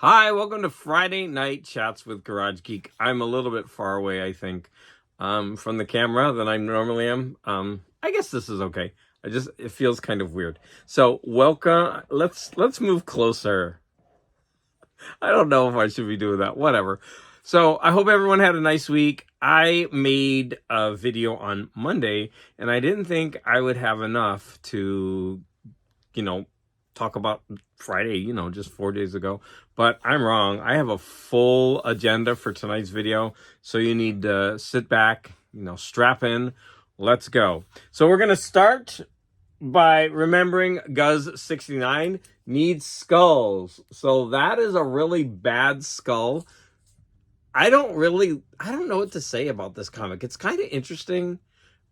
Hi, welcome to Friday Night Chats with Garage Geek. I'm a little bit far away, I think, from the camera than I normally am. I guess this is okay. It feels kind of weird. So welcome. Let's move closer. I don't know if I should be doing that. Whatever. So I hope everyone had a nice week. I made a video on Monday, and I didn't think I would have enough to, talk about Friday, just 4 days ago. But I'm wrong. I have a full agenda for tonight's video. So you need to sit back, strap in. Let's go. So we're going to start by remembering Guz69 needs skulls. So that is a really bad skull. I don't know what to say about this comic. It's kind of interesting,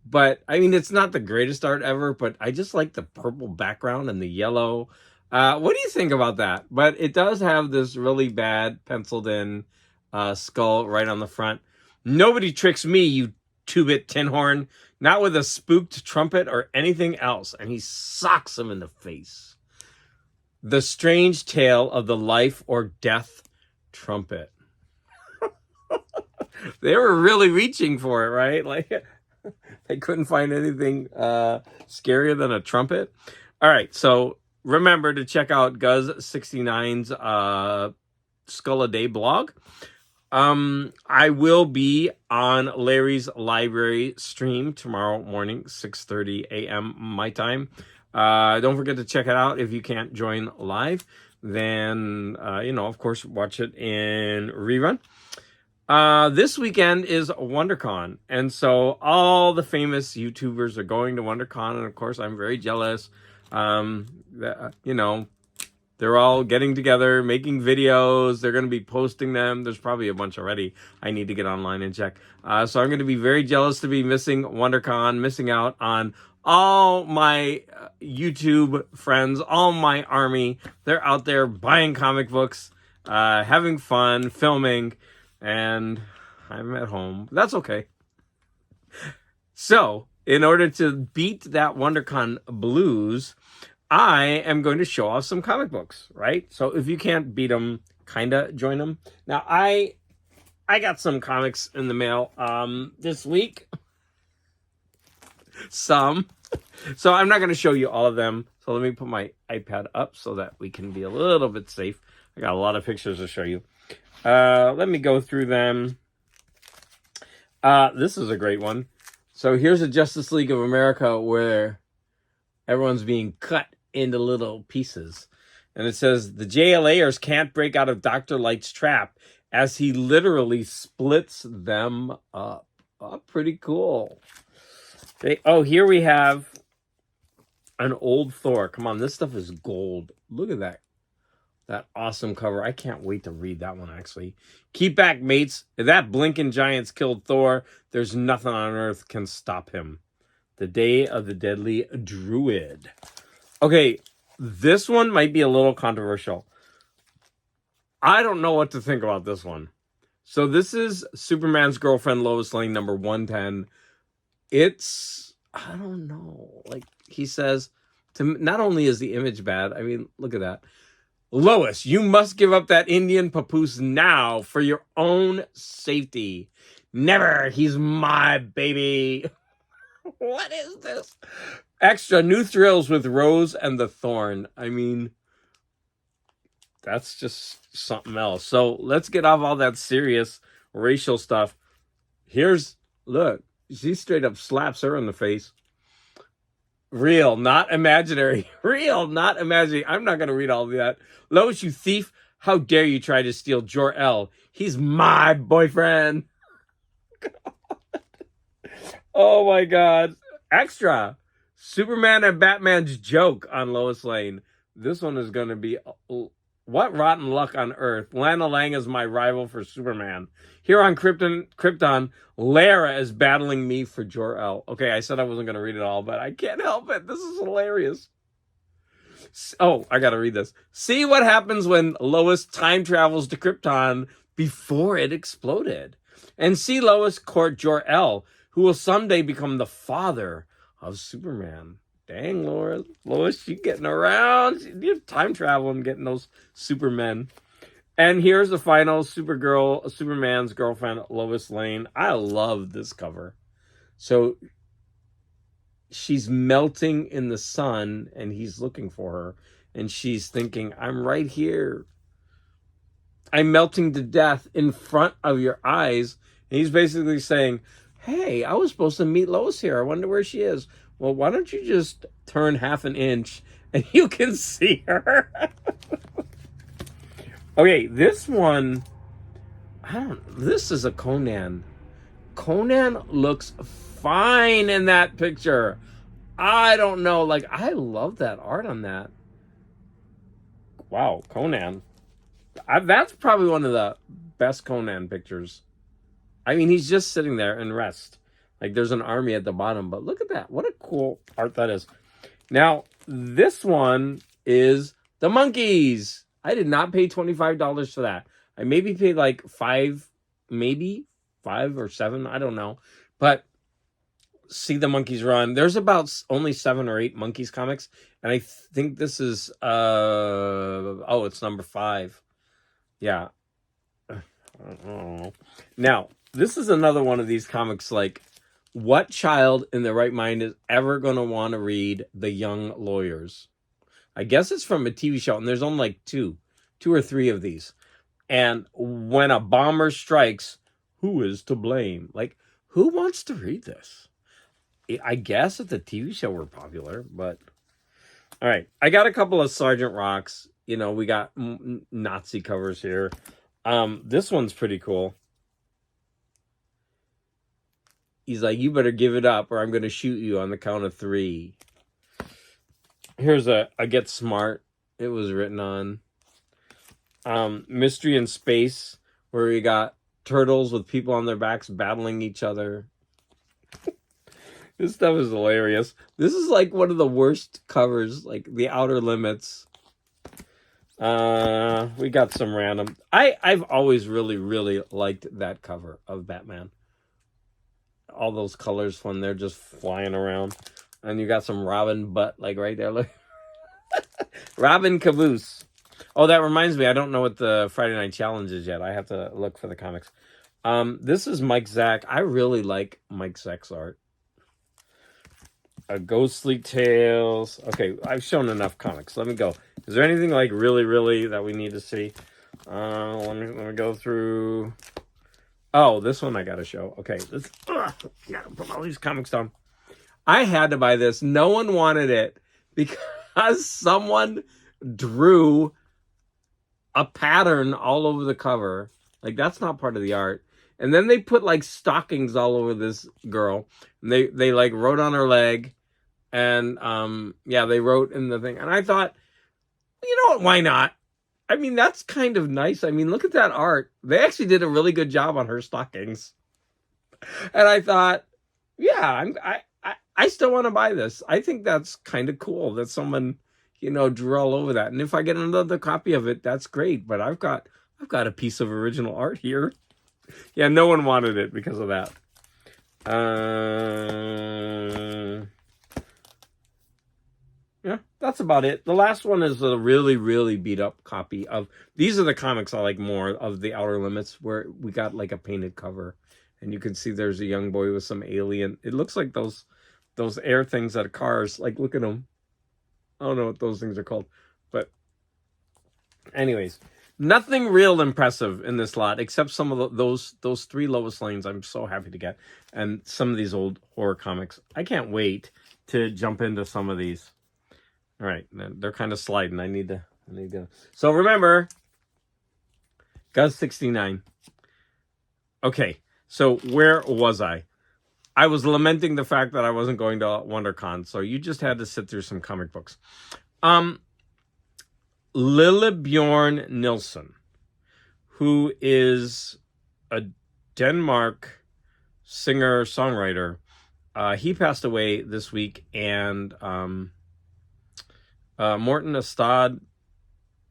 but I mean, it's not the greatest art ever, but I just like the purple background and the yellow. What do you think about that? But it does have this really bad penciled in skull right on the front. Nobody tricks me, you two-bit tin horn. Not with a spooked trumpet or anything else. And he socks him in the face. The strange tale of the life or death trumpet. They were really reaching for it, right? Like, they couldn't find anything scarier than a trumpet. All right, so remember to check out Guz69's Skull a Day blog. I will be on Larry's Library stream tomorrow morning, 6:30 a.m. my time. Don't forget to check it out. If you can't join live, then, of course, watch it in rerun. This weekend is WonderCon, and so all the famous YouTubers are going to WonderCon, and of course I'm very jealous. They're all getting together, making videos. They're going to be posting them. There's probably a bunch already. I need to get online and check. So I'm going to be very jealous to be missing WonderCon, missing out on all my YouTube friends, all my army. They're out there buying comic books, having fun, filming, and I'm at home. That's okay. So, in order to beat that WonderCon blues, I am going to show off some comic books, right? So if you can't beat them, kind of join them. Now, I got some comics in the mail this week. Some. So I'm not going to show you all of them. So let me put my iPad up so that we can be a little bit safe. I got a lot of pictures to show you. Let me go through them. This is a great one. So here's a Justice League of America where everyone's being cut into little pieces. And it says, the JLAers can't break out of Dr. Light's trap as he literally splits them up. Oh, pretty cool. Here we have an old Thor. Come on, this stuff is gold. Look at that. That awesome cover. I can't wait to read that one, actually. Keep back, mates. If that blinking giant's killed Thor, there's nothing on earth can stop him. The Day of the Deadly Druid. Okay, this one might be a little controversial. I don't know what to think about this one. So this is Superman's girlfriend, Lois Lane, number 110. I don't know. Like, he says, not only is the image bad, I mean, look at that. Lois, you must give up that Indian papoose now for your own safety. Never. He's my baby. What is this? Extra new thrills with Rose and the Thorn. I mean, that's just something else. So let's get off all that serious racial stuff. Look, she straight up slaps her in the face. Real, not imaginary. Real, not imaginary. I'm not going to read all of that. Lois, you thief. How dare you try to steal Jor-El? He's my boyfriend. Oh, my God. Extra. Superman and Batman's joke on Lois Lane. This one is going to be... What rotten luck on Earth. Lana Lang is my rival for Superman. Here on Krypton, Lara is battling me for Jor-El. Okay, I said I wasn't going to read it all, but I can't help it. This is hilarious. Oh, I got to read this. See what happens when Lois time travels to Krypton before it exploded. And see Lois court Jor-El, who will someday become the father of Superman. Dang, Lois, you getting around. You time travel and getting those Supermen. And here's the final Superman's girlfriend, Lois Lane. I love this cover. So she's melting in the sun and he's looking for her. And she's thinking, I'm right here. I'm melting to death in front of your eyes. And he's basically saying, hey, I was supposed to meet Lois here. I wonder where she is. Well, why don't you just turn half an inch and you can see her? Okay, this one, this is a Conan. Conan looks fine in that picture. I don't know, like, I love that art on that. Wow, Conan. That's probably one of the best Conan pictures. I mean, he's just sitting there in rest. Like, there's an army at the bottom, but look at that. What a cool art that is. Now, this one is the monkeys. I did not pay $25 for that. I maybe paid like $5 or $7, I don't know. But see the monkeys run. There's about only 7 or 8 monkeys comics, and I think this is it's number 5. Yeah. I don't know. Now, this is another one of these comics, like, what child in their right mind is ever going to want to read The Young Lawyers? I guess it's from a TV show, and there's only like 2 or 3 of these. And when a bomber strikes, who is to blame? Like, who wants to read this? I guess if the TV show were popular, but... All right, I got a couple of Sergeant Rocks. You know, we got Nazi covers here. This one's pretty cool. He's like, you better give it up or I'm going to shoot you on the count of 3. Here's a Get Smart. It was written on. Mystery in Space, where we got turtles with people on their backs battling each other. This stuff is hilarious. This is like one of the worst covers, like The Outer Limits. We got some random. I've always really, really liked that cover of Batman. All those colors when they're just flying around. And you got some Robin butt, like right there. Look. Robin Caboose. Oh, that reminds me. I don't know what the Friday Night Challenge is yet. I have to look for the comics. This is Mike Zack. I really like Mike Zack's art. Ghostly Tales. Okay, I've shown enough comics. Let me go. Is there anything like really, really that we need to see? Let me go through. Oh, this one I gotta show. Okay, this. Gotta put all these comics down. I had to buy this. No one wanted it because someone drew a pattern all over the cover. Like, that's not part of the art. And then they put like stockings all over this girl. And they like wrote on her leg. And yeah, they wrote in the thing. And I thought, you know what, why not? I mean, that's kind of nice. I mean, look at that art. They actually did a really good job on her stockings. And I thought, yeah, I still want to buy this. I think that's kind of cool that someone, you know, drew all over that. And if I get another copy of it, that's great. But I've got a piece of original art here. Yeah, no one wanted it because of that. Yeah, that's about it. The last one is a really, really beat up copy of... These are the comics I like more, of The Outer Limits, where we got like a painted cover. And you can see there's a young boy with some alien. It looks like those air things out of cars. Like, look at them. I don't know what those things are called. But anyways, nothing real impressive in this lot, except some of those 3 Lois Lanes I'm so happy to get. And some of these old horror comics. I can't wait to jump into some of these. All right, they're kind of sliding. I need to. So remember, Guz 69. Okay, so where was I? I was lamenting the fact that I wasn't going to WonderCon, so you just had to sit through some comic books. Lillebjorn Nilsson, who is a Denmark singer-songwriter, he passed away this week, and Morten Astad,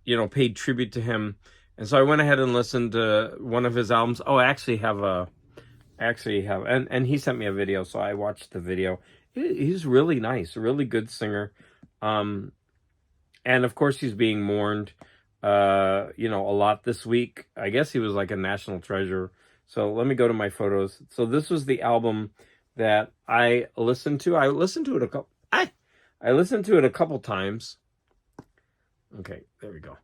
you know, paid tribute to him. And so I went ahead and listened to one of his albums. Oh, I actually have, and he sent me a video, so I watched the video. He's really nice, a really good singer. And of course he's being mourned. a lot this week. I guess he was like a national treasure. So let me go to my photos. So this was the album that I listened to. I listened to it a couple times. Okay, there we go.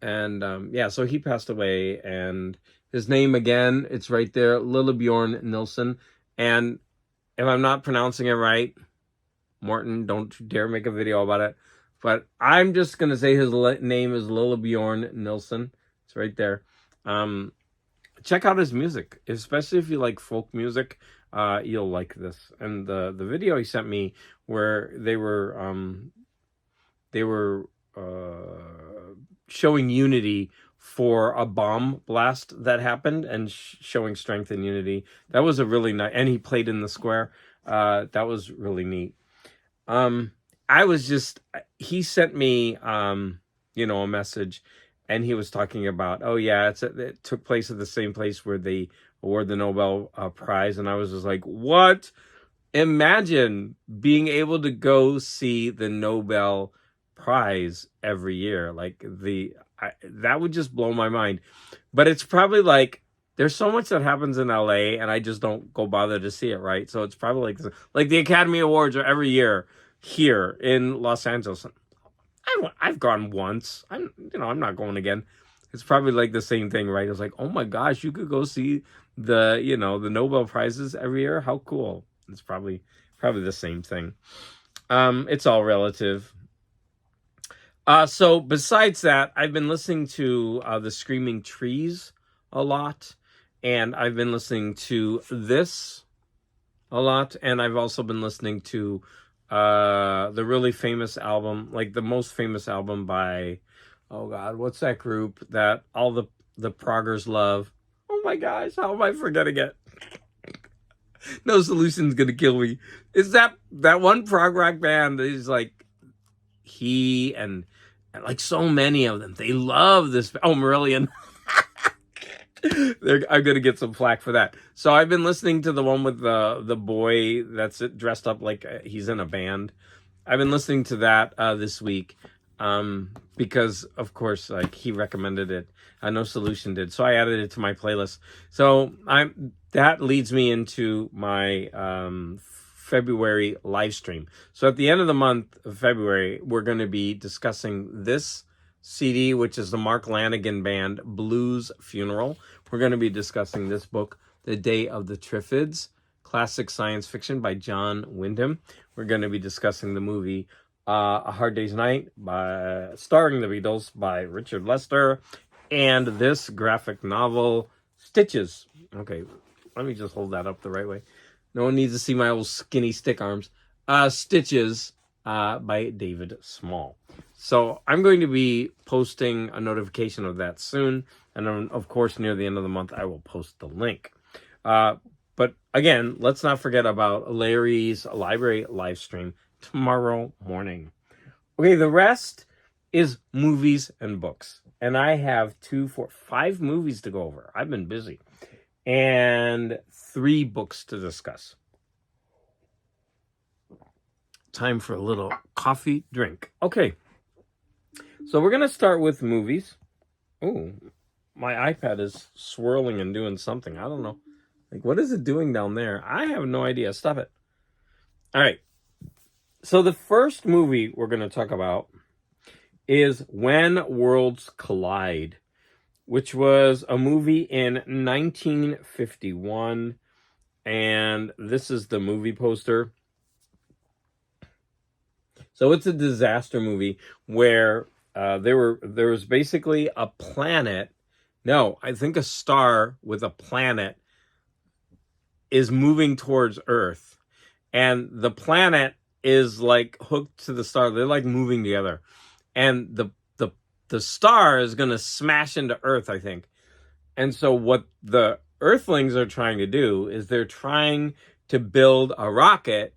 And yeah, so he passed away, and his name again, it's right there, Lillebjorn Nilsson. And if I'm not pronouncing it right, Morton, don't you dare make a video about it. But I'm just going to say his name is Lillebjorn Nilsson. It's right there. Check out his music, especially if you like folk music. You'll like this. And the video he sent me, where they were showing unity for a bomb blast that happened, and showing strength and unity. That was a really nice, and he played in the square. That was really neat. He sent me, a message, and he was talking about, oh yeah, it took place at the same place where they award the Nobel Prize. And I was just like, what? Imagine being able to go see the Nobel Prize every year. Like that would just blow my mind. But it's probably like, there's so much that happens in LA, and I just don't go bother to see it, right? So it's probably like the Academy Awards are every year here in Los Angeles. I've gone once. I'm not going again. It's probably like the same thing, right? It's like, oh my gosh, you could go see the Nobel Prizes every year. How cool. It's probably the same thing. It's all relative. So besides that, I've been listening to the Screaming Trees a lot, and I've been listening to this a lot, and I've also been listening to the really famous album, like the most famous album by, oh God, what's that group that all the proggers love? Oh my gosh, how am I forgetting it? No Solution's gonna kill me. Is that one prog rock band that is like, he and like so many of them, they love this. Oh, Marillion. I'm gonna get some flack for that. So I've been listening to the one with the boy that's dressed up like he's in a band. I've been listening to that this week, because of course, like, he recommended it. No Solution did, so I added it to my playlist. So that leads me into my February live stream. So at the end of the month of February, we're going to be discussing this CD, which is the Mark Lanigan Band Blues Funeral. We're going to be discussing this book, The Day of the Triffids, classic science fiction by John Wyndham. We're going to be discussing the movie A Hard Day's Night, starring the Beatles, by Richard Lester, and this graphic novel, Stitches. Okay, let me just hold that up the right way. No one needs to see my old skinny stick arms. Stitches, by David Small. So I'm going to be posting a notification of that soon. And then, of course, near the end of the month, I will post the link. But again, let's not forget about Larry's library live stream tomorrow morning. Okay, the rest is movies and books. And I have 5 movies to go over. I've been busy. And 3 books to discuss. Time for a little coffee drink. Okay. So we're going to start with movies. Oh, my iPad is swirling and doing something. I don't know. Like, what is it doing down there? I have no idea. Stop it. All right. So the first movie we're going to talk about is When Worlds Collide, which was a movie in 1951. And this is the movie poster. So it's a disaster movie where there was basically a planet. No, I think a star with a planet is moving towards Earth. And the planet is like hooked to the star. They're like moving together. And the star is going to smash into Earth, I think. And so what the Earthlings are trying to do is they're trying to build a rocket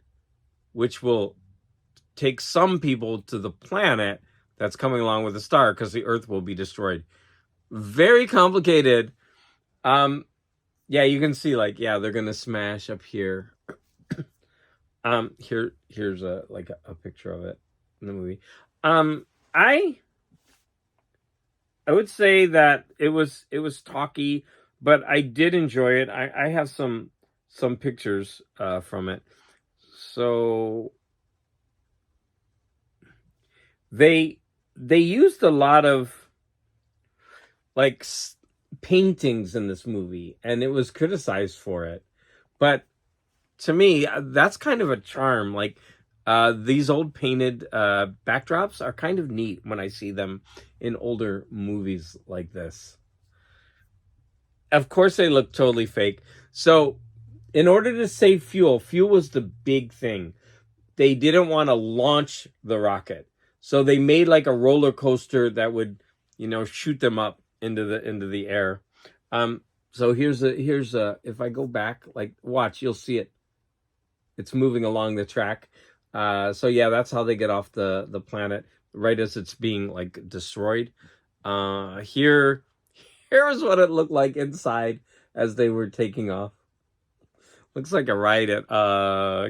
which will take some people to the planet that's coming along with the star, because the Earth will be destroyed. Very complicated. Yeah, you can see, like, yeah, they're gonna smash up here. Here's a picture of it in the movie. I would say that it was talky, but I did enjoy it. I have some pictures from it. So they they used a lot of like paintings in this movie, and it was criticized for it. But to me, that's kind of a charm. Like these old painted backdrops are kind of neat when I see them in older movies like this. Of course, they look totally fake. So, in order to save fuel, fuel was the big thing. They didn't want to launch the rocket, so they made like a roller coaster that would, shoot them up into the air. So here's a if I go back, like watch, you'll see it. It's moving along the track. So yeah, that's how they get off the planet right as it's being like destroyed. Here's what it looked like inside as they were taking off. Looks like a ride at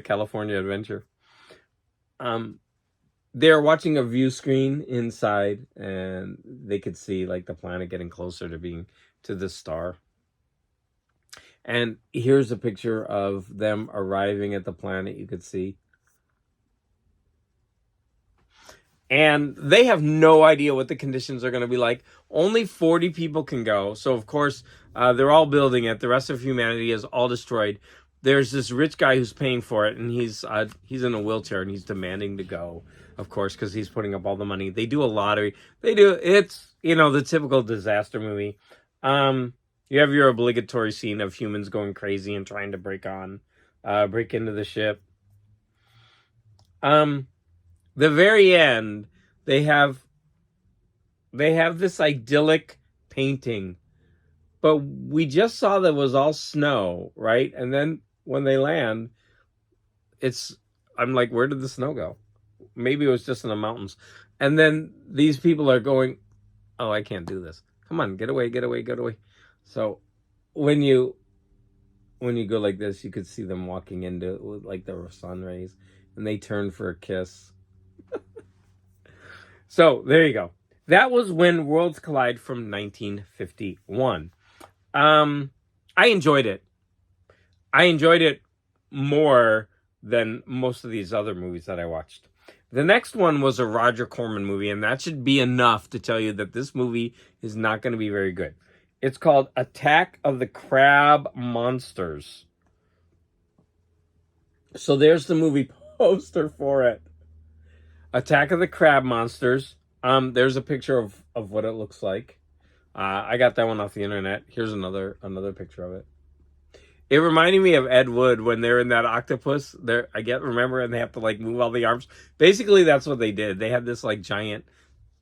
California Adventure. Um, they're watching a view screen inside, and they could see like the planet getting closer to being to the star. And here's a picture of them arriving at the planet. You could see. And they have no idea what the conditions are going to be like. Only 40 people can go. So, of course, they're all building it. The rest of humanity is all destroyed. There's this rich guy who's paying for it, and he's in a wheelchair, and he's demanding to go, of course, because he's putting up all the money. They do a lottery. It's, the typical disaster movie. You have your obligatory scene of humans going crazy and trying to break into the ship. The very end, they have this idyllic painting, but we just saw that it was all snow, right? And then when they land, I'm like, where did the snow go? Maybe it was just in the mountains. And then these people are going, oh, I can't do this. Come on, get away, get away, get away. So when you go like this, you could see them walking into it with like the sun rays, and they turn for a kiss. So there you go. That was When Worlds Collide from 1951. I enjoyed it. I enjoyed it more than most of these other movies that I watched. The next one was a Roger Corman movie, and that should be enough to tell you that this movie is not going to be very good. It's called Attack of the Crab Monsters. So there's the movie poster for it. Attack of the Crab Monsters. There's a picture of what it looks like. I got that one off the internet. Here's another picture of it. It reminded me of Ed Wood when they're in that octopus. Remember, and they have to like move all the arms. Basically, that's what they did. They had this like giant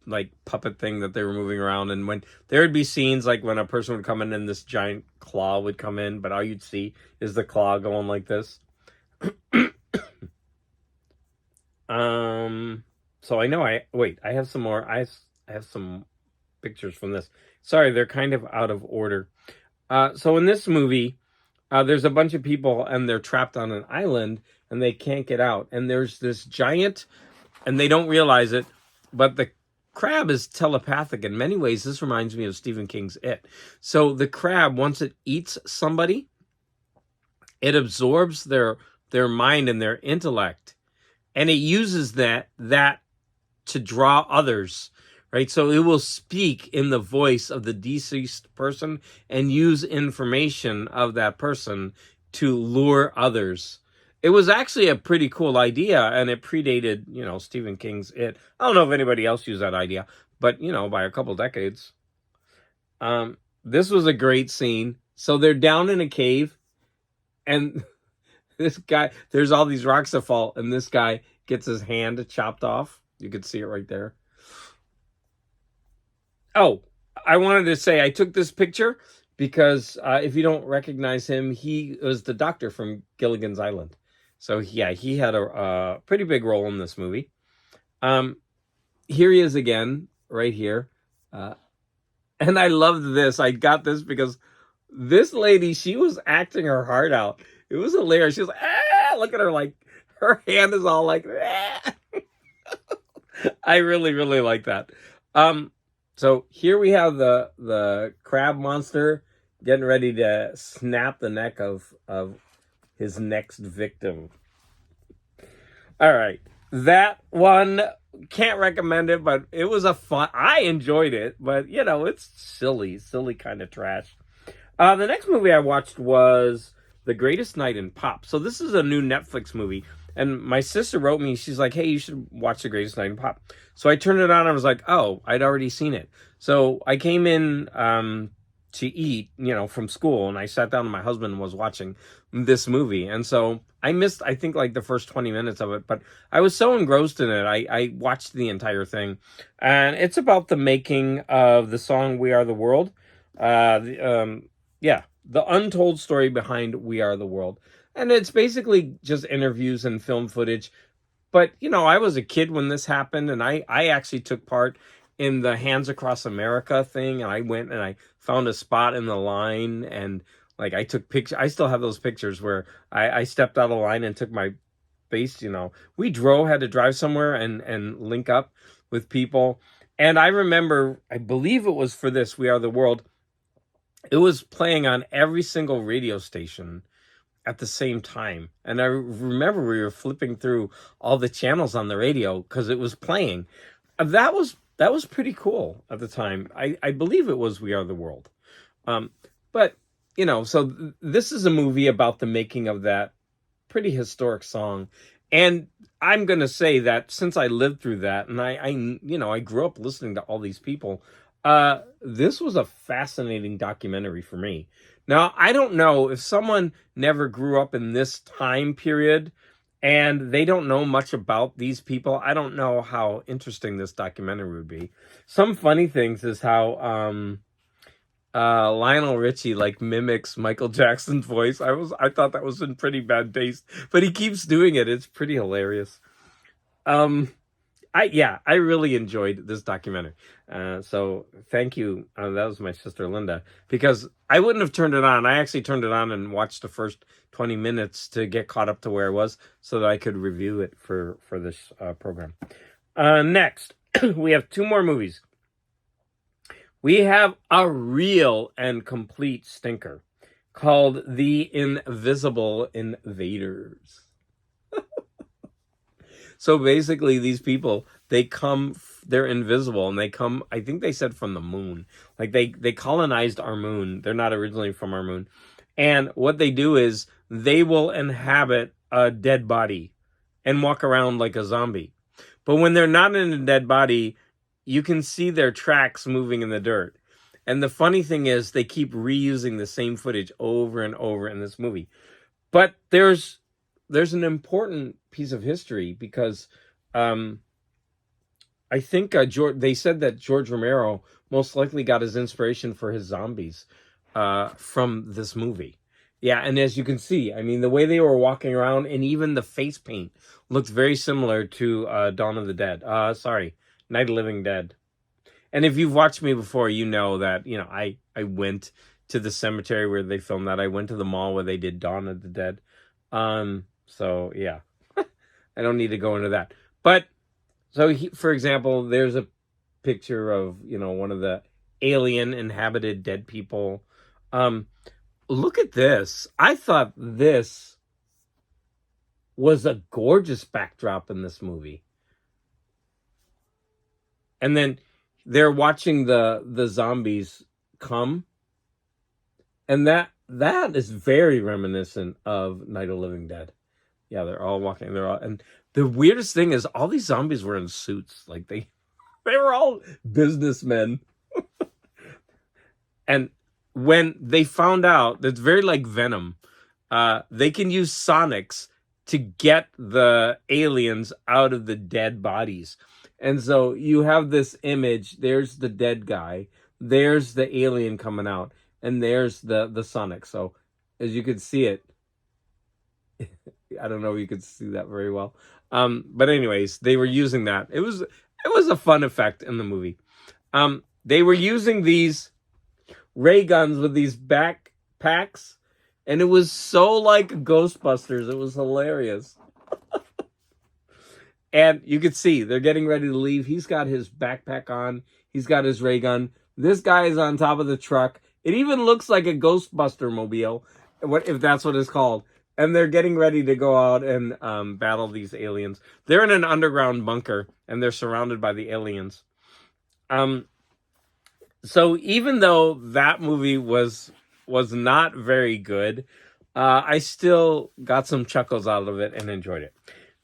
like puppet thing that they were moving around, and when there would be scenes like when a person would come in and this giant claw would come in, but all you'd see is the claw going like this. So I know I have some more. I have some pictures from this. Sorry, they're kind of out of order. So in this movie, there's a bunch of people and they're trapped on an island and they can't get out. And there's this giant, and they don't realize it, but the crab is telepathic. In many ways, this reminds me of Stephen King's It. So the crab, once it eats somebody, it absorbs their mind and their intellect, and it uses that to draw others, right? So it will speak in the voice of the deceased person and use information of that person to lure others. It was actually a pretty cool idea, and it predated, Stephen King's It. I don't know if anybody else used that idea, but, by a couple decades. This was a great scene. So they're down in a cave, and this guy, there's all these rocks that fall, and this guy gets his hand chopped off. You can see it right there. Oh, I wanted to say I took this picture because if you don't recognize him, he was the doctor from Gilligan's Island. So yeah, he had a pretty big role in this movie. Here he is again, right here. And I loved this. I got this because this lady, she was acting her heart out. It was hilarious. She was like, look at her, like, her hand is all like, I really, really like that. So here we have the crab monster getting ready to snap the neck of his next victim. All right. That one, can't recommend it, but it was a fun. I enjoyed it, but it's silly kind of trash. The next movie I watched was The Greatest Night in Pop. So this is a new Netflix movie, and my sister wrote me. She's like, "Hey, you should watch The Greatest Night in Pop." So I turned it on. I was like, "Oh, I'd already seen it." So I came in to eat, from school, and I sat down, and my husband was watching this movie, and so I missed, I think, like the first 20 minutes of it, but I was so engrossed in it. I watched the entire thing, and it's about the making of the song "We Are the World." Yeah, the untold story behind "We Are the World." And it's basically just interviews and film footage. But, I was a kid when this happened, and I actually took part in the Hands Across America thing, and I went and I found a spot in the line, and like I took pictures. I still have those pictures where I stepped out of line and took my base, we had to drive somewhere and link up with people. And I remember, I believe it was for this "We Are the World," it was playing on every single radio station at the same time. And I remember we were flipping through all the channels on the radio because it was playing. That was pretty cool at the time. I believe it was "We Are the World." But, so this is a movie about the making of that pretty historic song. And I'm going to say that since I lived through that, and I grew up listening to all these people, this was a fascinating documentary for me. Now, I don't know if someone never grew up in this time period and they don't know much about these people. I don't know how interesting this documentary would be. Some funny things is how Lionel Richie like mimics Michael Jackson's voice. I thought that was in pretty bad taste, but he keeps doing it. It's pretty hilarious. I really enjoyed this documentary. So thank you. That was my sister Linda, because I wouldn't have turned it on. I actually turned it on and watched the first 20 minutes to get caught up to where I was so that I could review it for this program. Next, we have two more movies. We have a real and complete stinker called The Invisible Invaders. So basically, these people, they're invisible, and they come, I think they said from the moon. Like they colonized our moon. They're not originally from our moon. And what they do is they will inhabit a dead body and walk around like a zombie. But when they're not in a dead body, you can see their tracks moving in the dirt. And the funny thing is they keep reusing the same footage over and over in this movie. But there's an important piece of history because I think they said that George Romero most likely got his inspiration for his zombies from this movie. Yeah, and as you can see, I mean, the way they were walking around and even the face paint looked very similar to Dawn of the Dead. Night of the Living Dead. And if you've watched me before, you know that, I went to the cemetery where they filmed that. I went to the mall where they did Dawn of the Dead. So yeah, I don't need to go into that. But so for example, there's a picture of, one of the alien inhabited dead people. Look at this. I thought this was a gorgeous backdrop in this movie. And then they're watching the zombies come. And that is very reminiscent of Night of the Living Dead. Yeah, they're all walking. And the weirdest thing is all these zombies were in suits. Like they were all businessmen. And when they found out, that's very like Venom. They can use sonics to get the aliens out of the dead bodies. And so you have this image. There's the dead guy. There's the alien coming out. And there's the sonic. So as you can see it, I don't know if you could see that very well. But anyways, they were using that. It was a fun effect in the movie. They were using these ray guns with these backpacks, and it was so like Ghostbusters. It was hilarious. And you could see they're getting ready to leave. He's got his backpack on. He's got his ray gun. This guy is on top of the truck. It even looks like a Ghostbuster mobile, if that's what it's called. And they're getting ready to go out and battle these aliens. They're in an underground bunker, and they're surrounded by the aliens. So even though that movie was not very good, I still got some chuckles out of it and enjoyed it.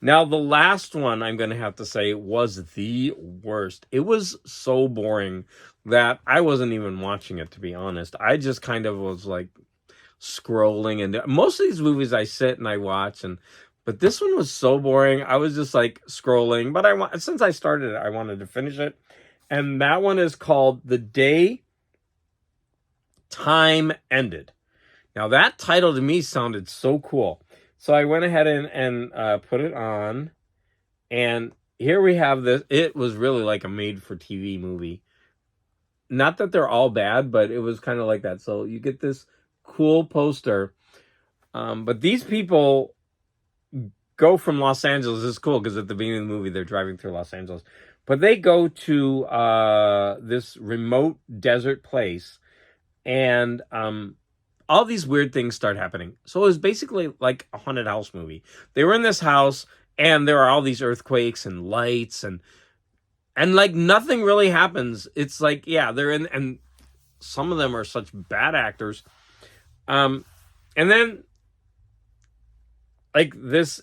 Now, the last one I'm going to have to say was the worst. It was so boring that I wasn't even watching it, to be honest. I just kind of was like scrolling, and most of these movies I sit and I watch, but this one was so boring. I was just like scrolling, but since I started it, I wanted to finish it. And that one is called The Day Time Ended. Now, that title to me sounded so cool. So I went ahead and put it on. And here we have this. It was really like a made-for-TV movie. Not that they're all bad, but it was kind of like that. So you get this cool poster. But these people go from Los Angeles. It's cool because at the beginning of the movie, they're driving through Los Angeles. But they go to this remote desert place. And all these weird things start happening. So it was basically like a haunted house movie. They were in this house, and there are all these earthquakes and lights, and like nothing really happens. It's like, yeah, they're in, and some of them are such bad actors. And then like this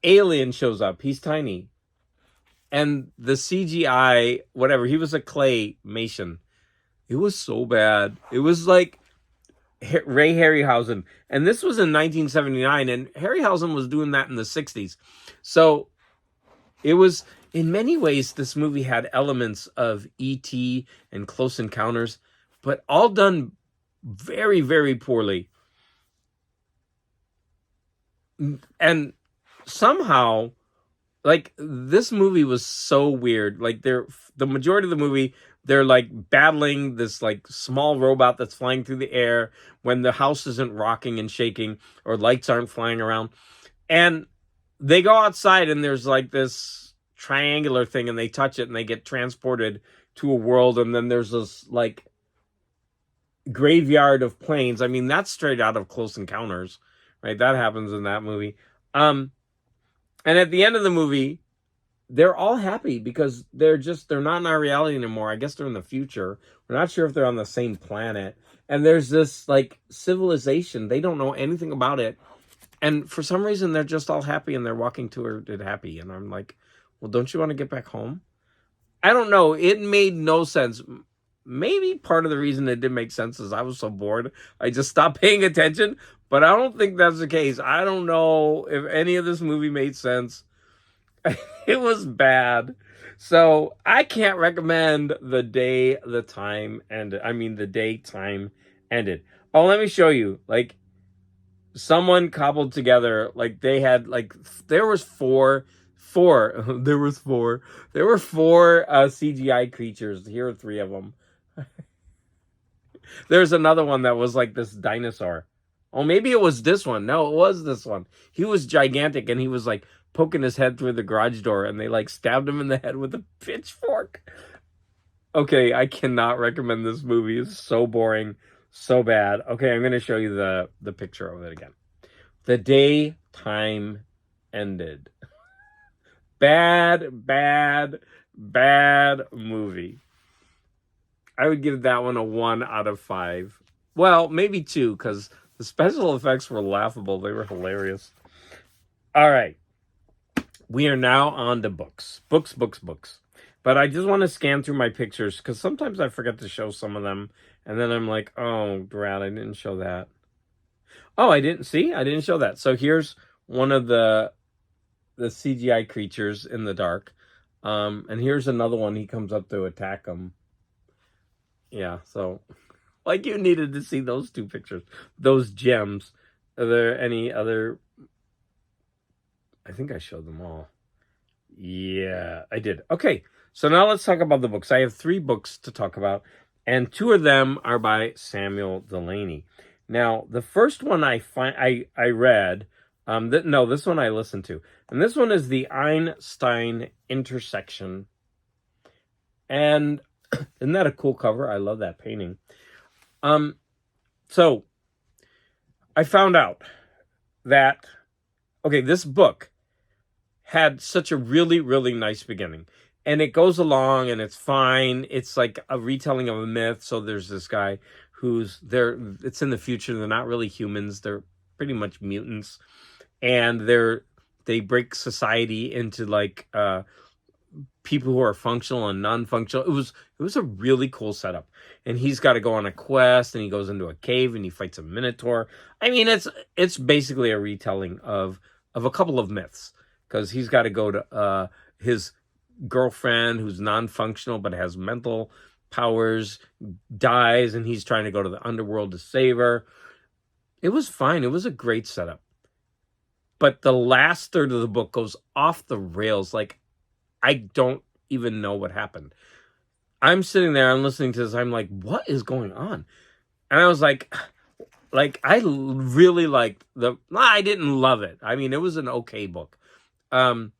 alien shows up. He's tiny. And the CGI, whatever, he was a claymation. It was so bad. It was like Ray Harryhausen. And this was in 1979, and Harryhausen was doing that in the 60s. So it was, in many ways, this movie had elements of E.T. and Close Encounters, but all done very, very poorly. And somehow, like, this movie was so weird. Like, the majority of the movie, they're like battling this like small robot that's flying through the air when the house isn't rocking and shaking or lights aren't flying around. And they go outside, and there's like this triangular thing, and they touch it and they get transported to a world. And then there's this like graveyard of planes. I mean, that's straight out of Close Encounters, right? That happens in that movie. And at the end of the movie, they're all happy because they're not in our reality anymore. I guess they're in the future. We're not sure if they're on the same planet. And there's this like civilization. They don't know anything about it. And for some reason, they're just all happy, and they're walking toward it happy. And I'm like, well, don't you want to get back home? I don't know. It made no sense. Maybe part of the reason it didn't make sense is I was so bored. I just stopped paying attention. But I don't think that's the case. I don't know if any of this movie made sense. It was bad. So I can't recommend The Day Time Ended. Oh, let me show you. Like, someone cobbled together, like they had like, there were four CGI creatures. Here are three of them. There's another one that was like this dinosaur. Oh, maybe it was this one. No, it was this one. He was gigantic, and he was like poking his head through the garage door, and they like stabbed him in the head with a pitchfork. Okay, I cannot recommend this movie. It's so boring, so bad. Okay, I'm going to show you the picture of it again. The Day Time Ended. Bad movie. I would give that one a 1 out of 5. Well, maybe 2, because the special effects were laughable. They were hilarious. All right. We are now on to books. Books. But I just want to scan through my pictures, because sometimes I forget to show some of them. And then I'm like, oh, drat, I didn't show that. Oh, I didn't show that. So here's one of the CGI creatures in the dark. And here's another one. He comes up to attack him. Yeah, so like, you needed to see those two pictures, those gems. Are there any other? I think I showed them all. Yeah, I did. Okay, so now let's talk about the books. I have 3 books to talk about, and 2 of them are by Samuel Delaney. Now, the first one I read. This one I listened to, and this one is the Einstein Intersection. And Isn't that a cool cover? I love that painting. So I found out that, okay, this book had such a really, really nice beginning. And it goes along and it's fine. It's like a retelling of a myth. So there's this guy who's there. It's in the future. They're not really humans. They're pretty much mutants. And they break society into like people who are functional and non-functional. It was a really cool setup. And he's got to go on a quest, and he goes into a cave and he fights a minotaur. I mean, it's basically a retelling of a couple of myths, because he's got to go to his girlfriend, who's non-functional but has mental powers, dies, and he's trying to go to the underworld to save her. It was fine. It was a great setup. But the last third of the book goes off the rails. Like, I don't even know what happened. I'm sitting there, I'm listening to this, I'm like, what is going on? And I was like, I really liked I didn't love it. I mean, it was an okay book. And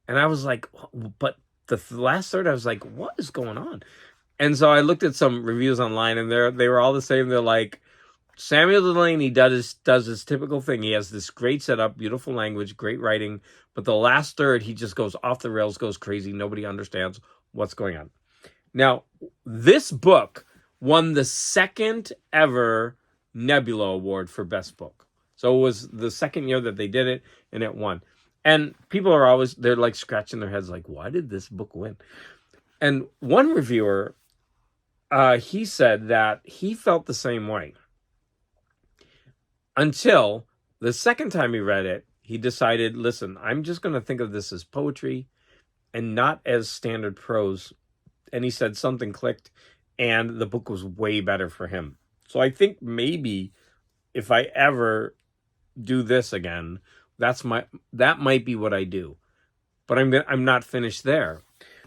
I was like, but the last third, I was like, what is going on? And so I looked at some reviews online, and they were all the same. They're like, Samuel Delaney does his typical thing. He has this great setup, beautiful language, great writing, but the last third, he just goes off the rails, goes crazy. Nobody understands what's going on. Now, this book won the second ever Nebula Award for Best Book. So it was the second year that they did it, and it won. And people are they're like scratching their heads like, why did this book win? And one reviewer, he said that he felt the same way until the second time he read it. He decided, listen, I'm just going to think of this as poetry and not as standard prose. And he said something clicked, and the book was way better for him. So I think maybe if I ever do this again, that might be what I do. But I'm not finished there.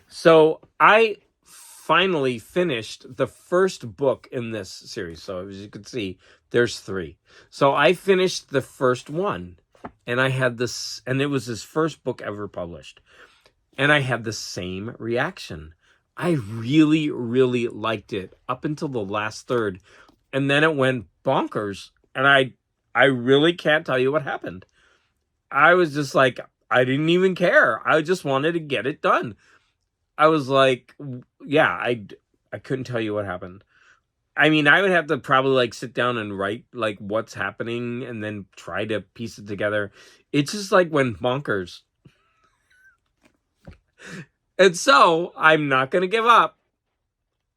So I finally finished the first book in this series. So as you can see, there's 3. So I finished the first one, and I had this, and it was his first book ever published. And I had the same reaction. I really, really liked it up until the last third. And then it went bonkers. And I really can't tell you what happened. I was just like, I didn't even care. I just wanted to get it done. I was like, yeah, I couldn't tell you what happened. I mean, I would have to probably like sit down and write like what's happening and then try to piece it together. It's just like went bonkers. And so I'm not going to give up.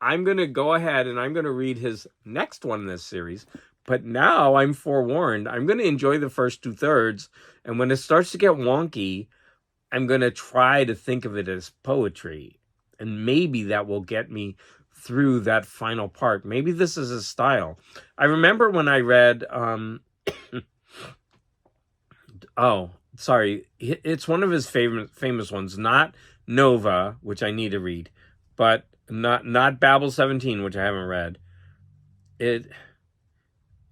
I'm going to go ahead and I'm going to read his next one in this series. But now I'm forewarned. I'm going to enjoy the first 2/3. And when it starts to get wonky, I'm going to try to think of it as poetry. And maybe that will get me through that final part. Maybe this is his style. I remember when I read... oh, sorry. It's one of his famous ones. Not Nova, which I need to read. But not Babel 17, which I haven't read. It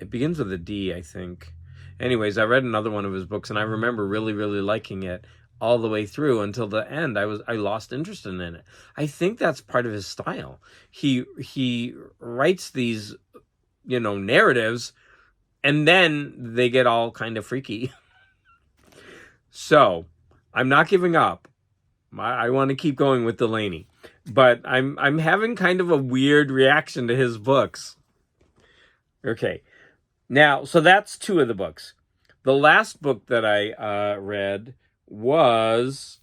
begins with a D, I think. Anyways, I read another one of his books, and I remember really, really liking it all the way through until the end. I lost interest in it. I think that's part of his style. He writes these, narratives, and then they get all kind of freaky. So, I'm not giving up. I want to keep going with Delaney. But I'm having kind of a weird reaction to his books. Okay. Now, so that's 2 of the books. The last book that I read was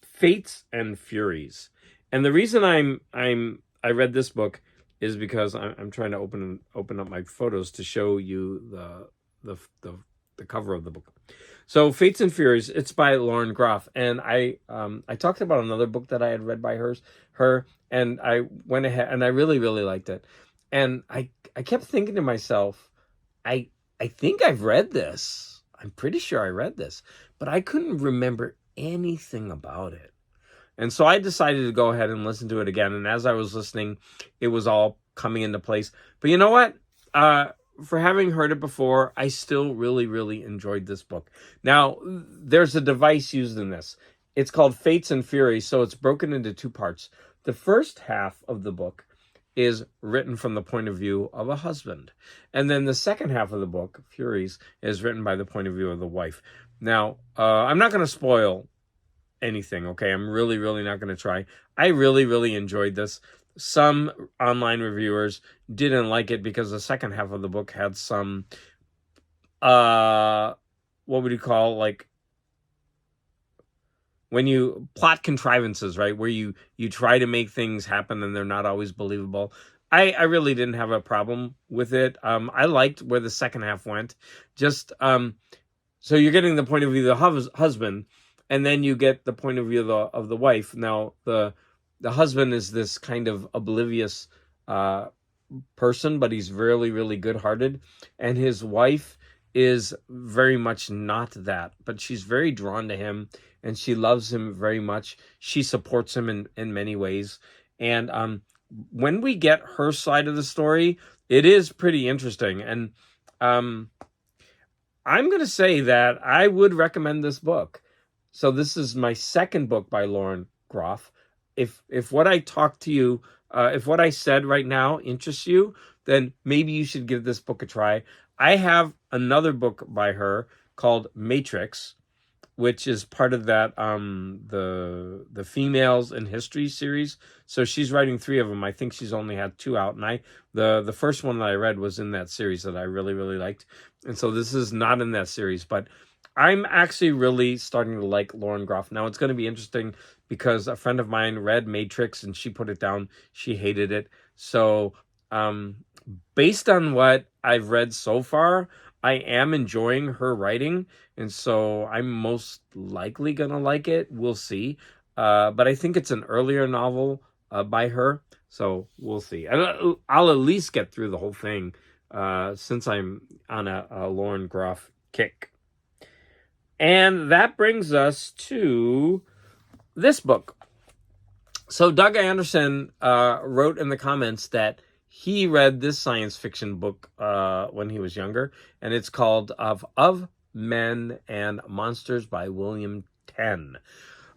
Fates and Furies. And the reason I read this book is because I'm trying to open up my photos to show you the cover of the book. So Fates and Furies, it's by Lauren Groff. And I talked about another book that I had read by her, and I went ahead and I really, really liked it. And I kept thinking to myself, I think I've read this. I'm pretty sure I read this, but I couldn't remember anything about it. And so I decided to go ahead and listen to it again. And as I was listening, it was all coming into place. But you know what? For having heard it before, I still really, really enjoyed this book. Now, there's a device used in this. It's called Fates and Furies, so it's broken into 2 parts. The first half of the book is written from the point of view of a husband. And then the second half of the book, Furies, is written by the point of view of the wife. Now, I'm not going to spoil anything, okay? I'm really, really not going to try. I really, really enjoyed this. Some online reviewers didn't like it because the second half of the book had some, what would you call, like, when you plot contrivances, right? Where you try to make things happen and they're not always believable. I really didn't have a problem with it. I liked where the second half went. Just, so you're getting the point of view of the husband, and then you get the point of view of the wife. Now, the husband is this kind of oblivious person, but he's really, really good-hearted. And his wife is very much not that, but she's very drawn to him, and she loves him very much. She supports him in many ways. And when we get her side of the story, it is pretty interesting. And I'm going to say that I would recommend this book. So this is my second book by Lauren Groff. If what I talked to you, if what I said right now interests you, then maybe you should give this book a try. I have another book by her called Matrix, which is part of that the Females in History series. So she's writing 3 of them. I think she's only had 2 out, and the first one that I read was in that series that I really, really liked. And so this is not in that series, but I'm actually really starting to like Lauren Groff. Now, it's going to be interesting because a friend of mine read Matrix and she put it down. She hated it. So based on what I've read so far, I am enjoying her writing, and so I'm most likely going to like it. We'll see. But I think it's an earlier novel by her, so we'll see. I'll at least get through the whole thing since I'm on a Lauren Groff kick. And that brings us to this book. So Doug Anderson wrote in the comments that he read this science fiction book when he was younger, and it's called Of Men and Monsters by William Tenn.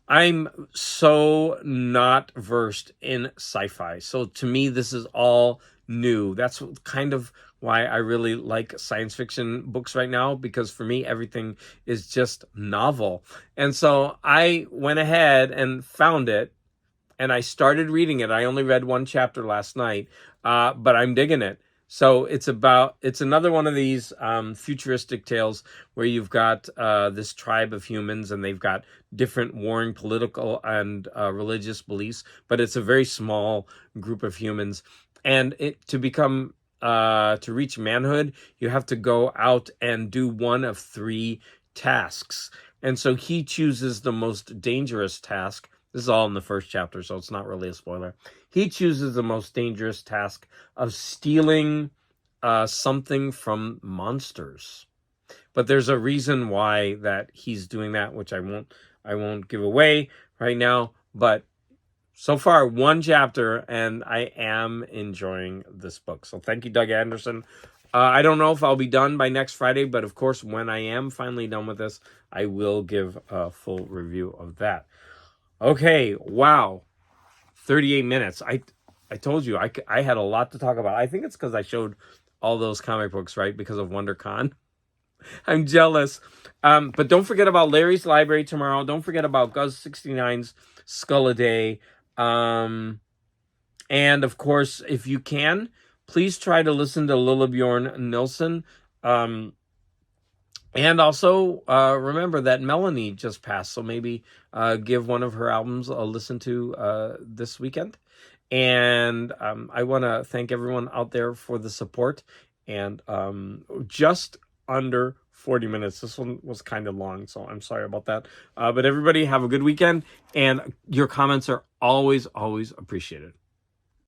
I'm so not versed in sci-fi, so to me this is all new. That's kind of why I really like science fiction books right now, because for me everything is just novel. And so I went ahead and found it, and I started reading it. I only read 1 chapter last night, but I'm digging it. So it's another one of these futuristic tales where you've got this tribe of humans, and they've got different warring political and religious beliefs, but it's a very small group of humans. And to reach manhood, you have to go out and do one of 3 tasks. And so he chooses the most dangerous task. This is all in the first chapter, so it's not really a spoiler. He chooses the most dangerous task of stealing something from monsters. But there's a reason why that he's doing that, which I won't give away right now. But so far, 1 chapter, and I am enjoying this book. So thank you, Doug Anderson. I don't know if I'll be done by next Friday, but of course, when I am finally done with this, I will give a full review of that. Okay, wow, 38 minutes. I told you I had a lot to talk about. I think it's because I showed all those comic books, right, because of WonderCon. I'm jealous. But don't forget about Larry's Library tomorrow. Don't forget about Guz69's Skull-A-Day. And of course, if you can, please try to listen to Lillebjorn Nilsson. And also, remember that Melanie just passed, so maybe give one of her albums a listen to this weekend. And I want to thank everyone out there for the support. And just under 40 minutes. This one was kind of long, so I'm sorry about that. But everybody have a good weekend, and your comments are always, always appreciated.